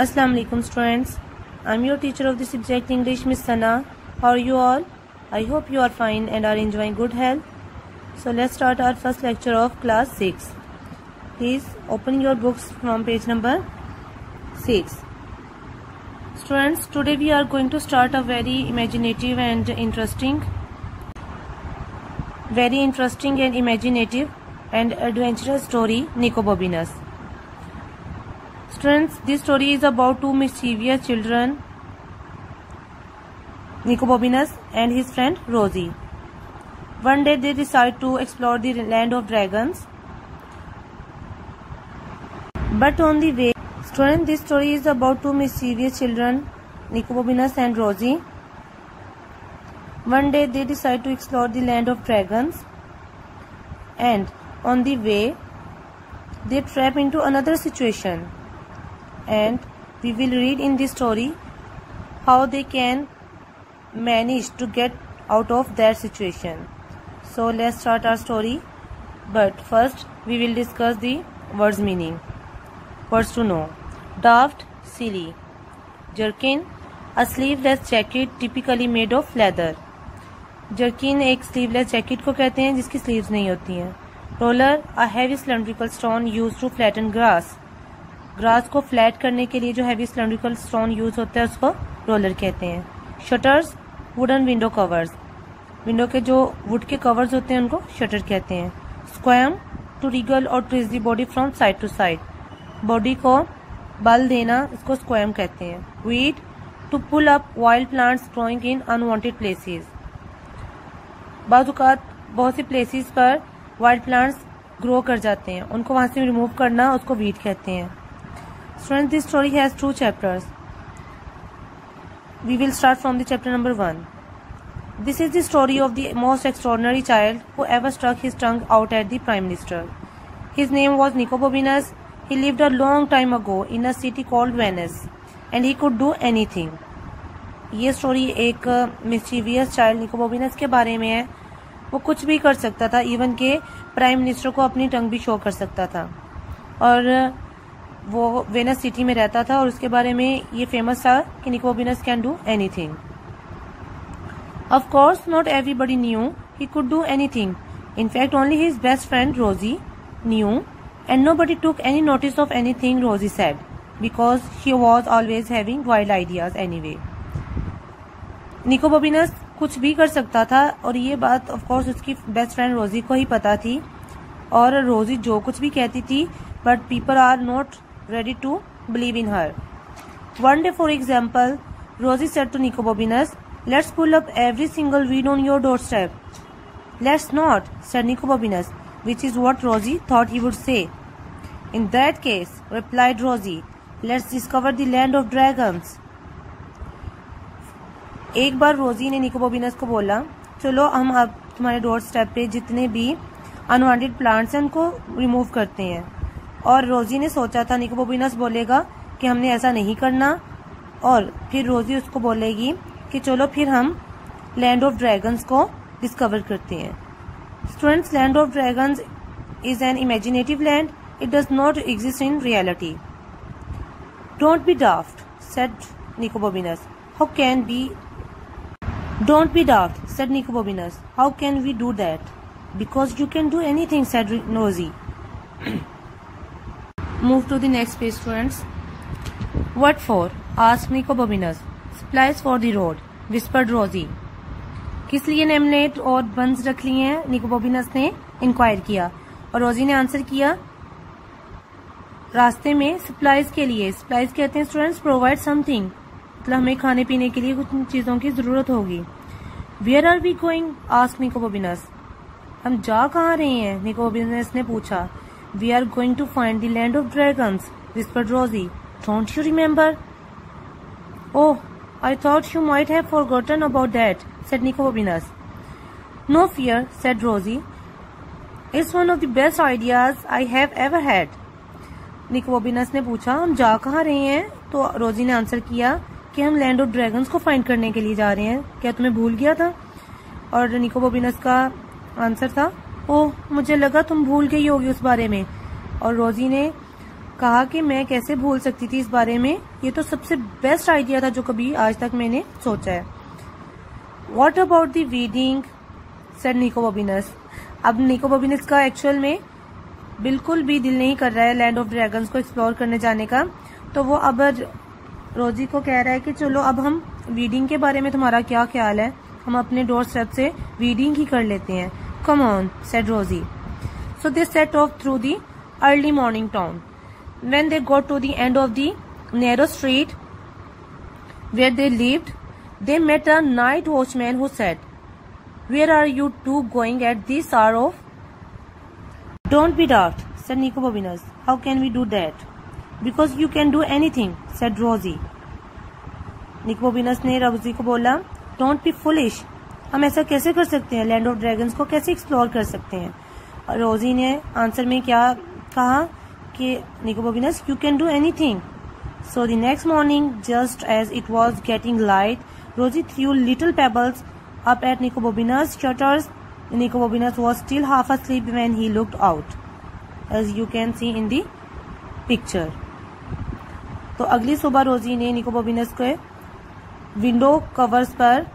Assalamu alaikum students. I'm your teacher of the subject English, Miss Sana. How are you all? I hope you are fine and are enjoying good health. So let's start our first lecture of class 6. Please open your books from page number 6. Students, today we are going to start a very imaginative and imaginative and adventurous story, Nico Bobinus. Students, this story is about two mischievous children, Nico Bobinus and his friend Rosie. One day they decide to explore the land of dragons. But on the way, students, this story is about two mischievous children, Nico Bobinus and Rosie. One day they decide to explore the land of dragons, and on the way they trap into another situation, and we will read in this story how they can manage to get out of that situation. So let's start our story, but first we will discuss the words meaning. Words to know: daft, silly; jerkin, a sleeveless jacket typically made of leather. Jerkin एक sleeveless jacket को कहते हैं जिसकी sleeves नहीं होती हैं. Roller, a heavy cylindrical stone used to flatten grass. Grass को flat करने के लिए जो हैवी सिलेंड्रिकल स्टोन यूज होता है उसको रोलर कहते हैं. Shutters, wooden window covers. Window के जो वुड के कवर्स होते हैं उनको शटर कहते हैं. स्क्वैम, टू रिगल और twist the body from side to side. Body को बल देना, इसको स्क्वैम कहते हैं. Weed, to pull up wild plants growing in unwanted places. बाज़-औक़ात बहुत सी प्लेसेस पर वाइल्ड प्लांट्स ग्रो कर जाते हैं, उनको वहां से रिमूव करना उसको वीड कहते हैं. Students, this story has 2 chapters. We will start from the chapter number 1. This is the story of the most extraordinary child who ever struck his tongue out at the prime minister. His name was Nico Bobinus. He lived a long time ago in a city called Venice and he could do anything. ये story एक mischievous child Nico Bobinus के बारे में है. वो कुछ भी कर सकता था, इवन के प्राइम मिनिस्टर को अपनी टंग भी शो कर सकता था, और वो वेनस सिटी में रहता था और उसके बारे में ये फेमस था कि Nico Bobinus can do anything. Of course not everybody knew he could do anything. In fact only his best friend Rosie knew, and nobody took any notice of anything Rosie said because she was always having wild ideas anyway. Nico Bobinus कुछ भी कर सकता था और ये बात of course उसकी best friend रोजी को ही पता थी, और रोजी जो कुछ भी कहती थी, but people are not ready to believe in her. One day for example, Rosie said to Nico Bobinus, let's pull up every single weed on your door step. Let's not, said Nico Bobinus, which is what Rosie thought he would say. In that case, replied Rosie, let's discover the land of dragons. एक बार रोजी ने निको बोबिनस को बोला, चलो हम अब तुम्हारे डोर स्टेप पे जितने भी अनवांटेड प्लांट्स हैं उनको रिमूव करते हैं. और रोजी ने सोचा था निको बोबिनस बोलेगा कि हमने ऐसा नहीं करना, और फिर रोजी उसको बोलेगी कि चलो फिर हम लैंड ऑफ ड्रैगन्स को डिस्कवर करते हैं. Students, land of dragons is an imaginative land. It does not exist in reality. Don't be daft, said Nico Bobinus. How can be Don't be daft, said Nico Bobinus. How can we do that? Because you can do anything, said Rosie. Move to the next page, students. What for? asked Nico Bobinus. Supplies for the road, whispered Rosie. किस लिए नेमलेट और बंस रख लिए हैं? निको Bobinus ने inquire किया, और रोजी ने आंसर किया, रास्ते में सप्लाईज के लिए. सप्लाईज कहते हैं स्टूडेंट्स प्रोवाइड समथिंग, मतलब हमें खाने पीने के लिए कुछ चीजों की जरूरत होगी. Where are we going? Asked निको बोबिनस. हम जा कहाँ रहे हैं? निको बोबिनस ने पूछा. We are going to find the land of dragons, whispered Rosie. Don't you remember? Oh, I thought you might have forgotten about that, said Nico Bobinus. No fear, said Rosie. It's one of the best ideas I have ever had. Nico Bobinus ने पूछा, हम जा कहाँ रहे हैं? तो रोजी ने आंसर किया कि हम लैंड ऑफ ड्रैगन्स को फाइंड करने के लिए जा रहे हैं. क्या तुम्हें भूल गया था? और निको बोबिनस का आंसर था, ओह, मुझे लगा तुम भूल गई होगी उस बारे में. और रोजी ने कहा कि मैं कैसे भूल सकती थी इस बारे में, ये तो सबसे बेस्ट आइडिया था जो कभी आज तक मैंने सोचा है। What about the reading? said निको बॉबिनस। अब निको बॉबिनस का एक्चुअल में बिल्कुल भी दिल नहीं कर रहा है लैंड ऑफ ड्रैगन्स को एक्सप्लोर करने जाने का, तो वो अब रोजी को कह रहा है कि चलो अब हम रीडिंग के बारे में तुम्हारा क्या ख्याल है, हम अपने डोर स्टेप से रीडिंग ही कर लेते हैं। Come on, said Rosie. So they set off through the early morning town. When they got to the end of the narrow street where they lived, they met a night watchman who said, "Where are you two going at this hour of?" "Don't be daft," said Nico Bobinus. "How can we do that?" "Because you can do anything," said Rosie. Nico Bobinus ने रोजी को बोला, "Don't be foolish. हम ऐसा कैसे कर सकते हैं? लैंड ऑफ ड्रैगन्स को कैसे एक्सप्लोर कर सकते हैं?" और रोजी ने आंसर में क्या कहा कि निको बॉबिनस, "You can do anything." So the next morning, just as it was getting light, Rosie threw little pebbles up at Nico Bobinus' shutters. Nico Bobinus was still half asleep when he looked out, as you can see in the picture. तो अगली सुबह रोजी ने निको बॉबिनस के window covers पर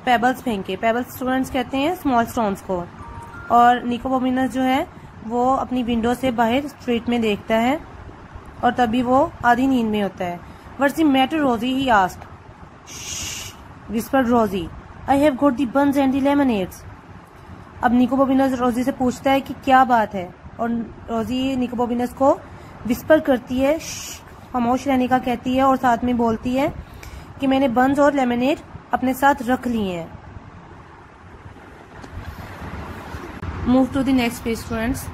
pebbles फेंके। Pebbles students कहते हैं स्मॉल स्टोन्स को। और निको बॉबिनस जो है वो अपनी विंडो से बाहर स्ट्रीट में देखता है और तभी वो आधी नींद में होता है। "What's the matter, Rosie?" he asked. "Shh," whispered Rosie. "I have got the buns and the lemonades." अब निको बॉबिनस रोजी से पूछता है कि क्या बात है, और रोजी निको बॉबिनस को विस्पर करती है, खामोश रहने का कहती है, और साथ में बोलती है कि मैंने बंस और लेमनेड अपने साथ रख लिए हैं। Move to the next page students.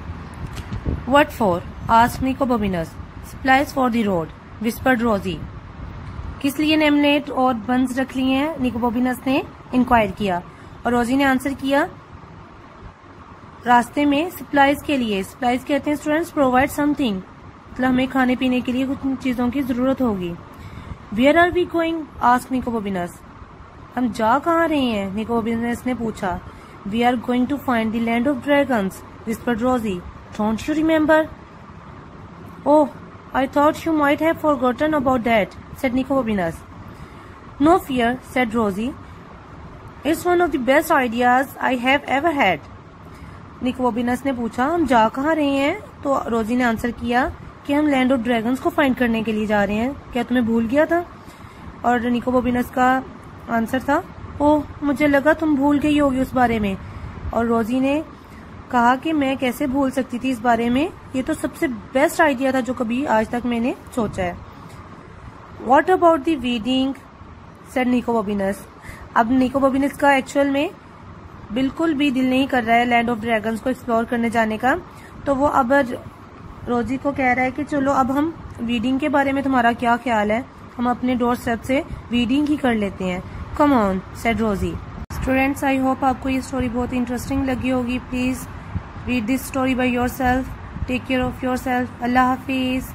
"What for?" asked निको बॉबिनस. "Supplies for the road," whispered Rosie. किस लिए लेमनेड और बंस रख लिए हैं? निको बॉबिनस ने इंक्वायर किया, और रोजी ने आंसर किया, रास्ते में सप्लाईज के लिए। सप्लाईज कहते हैं स्टूडेंट्स प्रोवाइड समथिंग, मतलब हमें खाने पीने के लिए कुछ चीजों की जरूरत होगी। "Where are we going?" asked निको बॉबिनस. हम जा कहाँ रहे हैं? निको बॉबिनस ने पूछा। "We are going to find the land of dragons," whispered Rosie. "Don't you remember?" "Oh, I thought you might have forgotten about that," said Nico Bobinus. "No fear," said Rosie. "It's one of the best ideas I have ever had." निको बॉबिनस ने पूछा, हम जा कहाँ रहे हैं? तो रोजी ने आंसर किया कि हम लैंड ऑफ ड्रैगन्स को फाइंड करने के लिए जा रहे हैं। क्या तुम्हें भूल गया था? और निको बॉबिनस का आंसर था, ओह, मुझे लगा तुम भूल गई होगी उस बारे में। और रोजी ने कहा कि मैं कैसे भूल सकती थी इस बारे में, ये तो सबसे बेस्ट आइडिया था जो कभी आज तक मैंने सोचा है। "What about the reading?" said निको बॉबिनस। अब निको बॉबिनस का एक्चुअल में बिल्कुल भी दिल नहीं कर रहा है लैंड ऑफ ड्रैगन्स को एक्सप्लोर करने जाने का, तो वो अब रोजी को कह रहा है कि चलो अब हम रीडिंग के बारे में तुम्हारा क्या ख्याल है, हम अपने डोर स्टेप से रीडिंग ही कर लेते हैं। "Come on," said Rosie. Students, I hope आपको ये स्टोरी बहुत इंटरेस्टिंग लगी होगी। Please read this story by yourself. Take care of yourself. अल्लाह हाफिज।